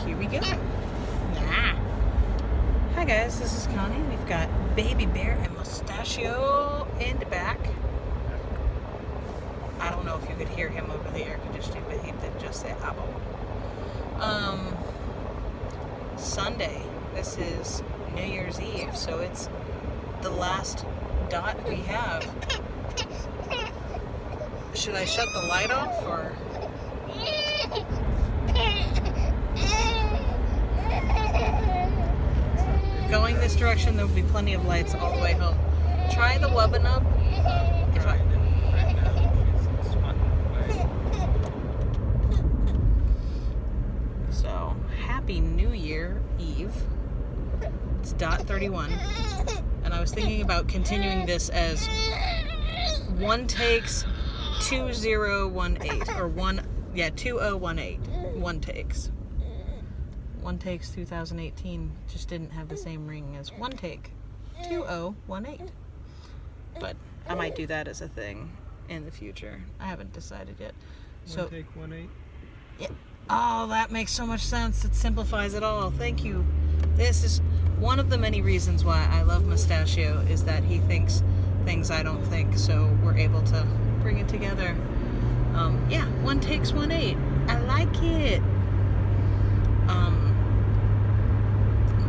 here we go. Nah. Hi guys, this is Connie. We've got Baby Bear and Mustachio in the back. I don't know if you could hear him over the air conditioning, but he did just say apple. Sunday. This is New Year's Eve, so it's the last dot we have. Should I shut the light off or? Going this direction, there will be plenty of lights all the way home. Try the wubbin up. If I... So, Happy New Year Eve. It's DOT31. And I was thinking about continuing this as one takes 2018 or 2018. One takes. One takes 2018 just didn't have the same ring as one take 2018. But I might do that as a thing in the future. I haven't decided yet. So one take 18. Yeah. Oh, that makes so much sense. It simplifies it all. Thank you. This is one of the many reasons why I love Mustachio, is that he thinks things I don't think, so we're able to bring it together. Yeah, one takes 18. I like it.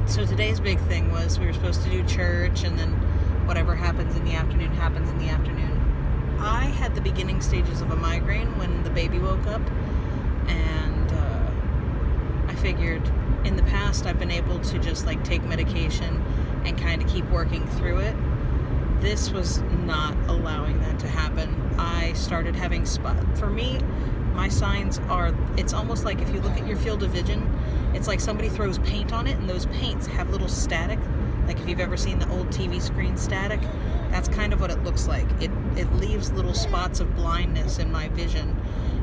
So today's big thing was we were supposed to do church, and then whatever happens in the afternoon happens in the afternoon. I had the beginning stages of a migraine when the baby woke up, and I figured in the past I've been able to just like take medication and kind of keep working through it. This was not allowing that to happen. I started having for me, my signs are, it's almost like if you look at your field of vision, it's like somebody throws paint on it, and those paints have little static. Like if you've ever seen the old TV screen static, that's kind of what it looks like. It leaves little spots of blindness in my vision.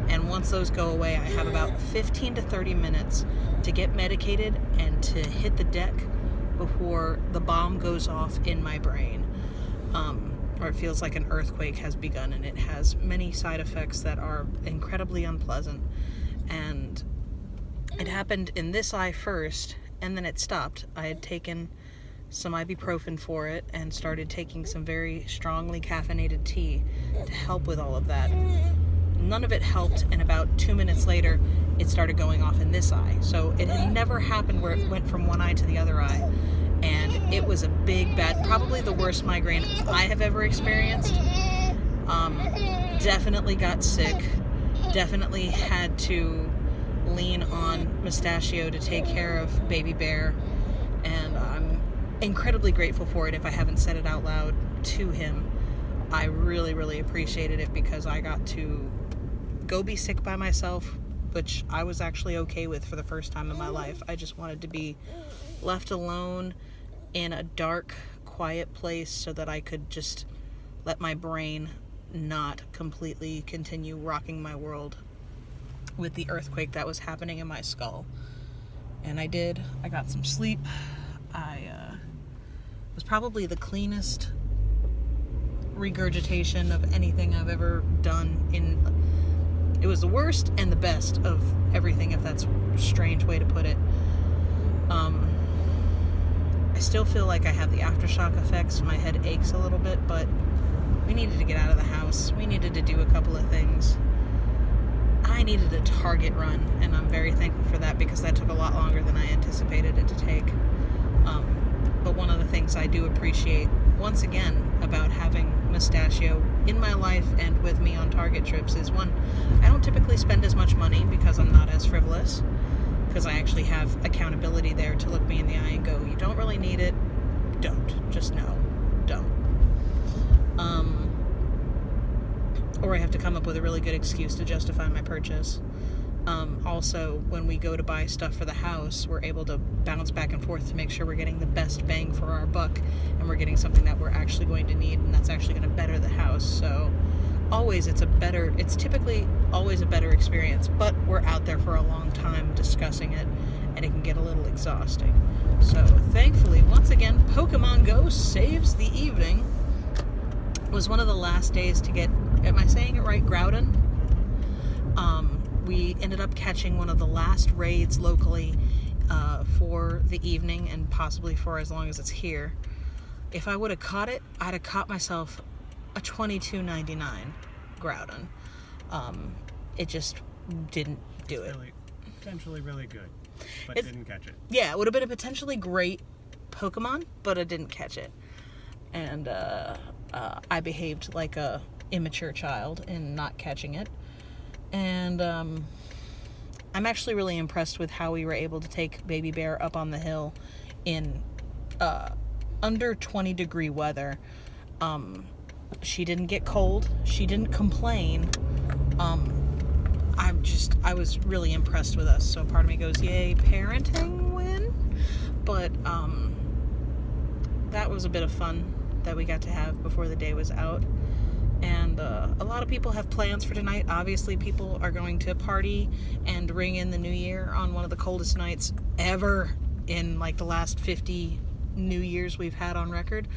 And once those go away, I have about 15 to 30 minutes to get medicated and to hit the deck before the bomb goes off in my brain. Or it feels like an earthquake has begun, and it has many side effects that are incredibly unpleasant. And it happened in this eye first, and then it stopped. I had taken some ibuprofen for it and started taking some very strongly caffeinated tea to help with all of that. None of it helped, and about 2 minutes later, it started going off in this eye. So it had never happened where it went from one eye to the other eye. And it was a big, bad, probably the worst migraine I have ever experienced. Definitely got sick. Definitely had to lean on Mustachio to take care of Baby Bear. And I'm incredibly grateful for it if I haven't said it out loud to him. I really, really appreciated it because I got to go be sick by myself, which I was actually okay with for the first time in my life. I just wanted to be left alone in a dark, quiet place so that I could just let my brain not completely continue rocking my world with the earthquake that was happening in my skull. And I did. I got some sleep. I was probably the cleanest regurgitation of anything I've ever done. It was the worst and the best of everything, if that's a strange way to put it. I still feel like I have the aftershock effects. My head aches a little bit, but we needed to get out of the house. We needed to do a couple of things. I needed a Target run, and I'm very thankful for that because that took a lot longer than I anticipated it to take. But one of the things I do appreciate, once again, about having Mustachio in my life and with me on Target trips is, one, I don't typically spend as much money because I'm not as frivolous, because I actually have accountability there to look me in the eye and go, you don't really need it, don't. Just no, don't. Or I have to come up with a really good excuse to justify my purchase. Also, when we go to buy stuff for the house, we're able to bounce back and forth to make sure we're getting the best bang for our buck, and we're getting something that we're actually going to need, and that's actually going to better the house. So it's typically always a better experience, but we're out there for a long time discussing it, and it can get a little exhausting. So thankfully, once again, Pokemon Go saves the evening. It was one of the last days to get, am I saying it right, Groudon? We ended up catching one of the last raids locally for the evening and possibly for as long as it's here. If I would have caught it, I'd have caught myself a $22.99 Groudon. It just didn't do it. Really, potentially really good, but didn't catch it. Yeah, it would have been a potentially great Pokemon, but I didn't catch it. And I behaved like a immature child in not catching it. And I'm actually really impressed with how we were able to take Baby Bear up on the hill in under 20-degree weather. She didn't get cold. She didn't complain. I was really impressed with us. So part of me goes, yay, parenting win. But that was a bit of fun that we got to have before the day was out. And a lot of people have plans for tonight. Obviously, people are going to party and ring in the new year on one of the coldest nights ever in like the last 50 New Years we've had on record.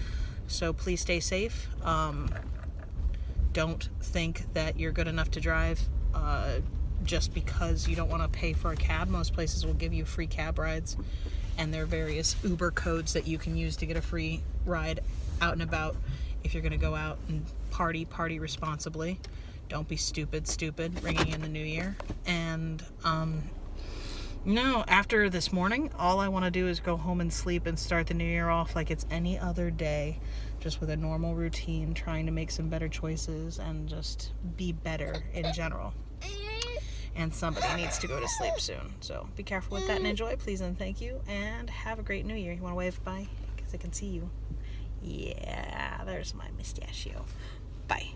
So please stay safe. Don't think that you're good enough to drive just because you don't want to pay for a cab. Most places will give you free cab rides, and there are various Uber codes that you can use to get a free ride out and about if you're going to go out and party responsibly. Don't be stupid ringing in the new year. And no, after this morning, all I want to do is go home and sleep and start the new year off like it's any other day, just with a normal routine, trying to make some better choices and just be better in general. And somebody needs to go to sleep soon. So be careful with that and enjoy, please and thank you. And have a great new year. You want to wave bye? Because I can see you. Yeah, there's my mustachio. Bye.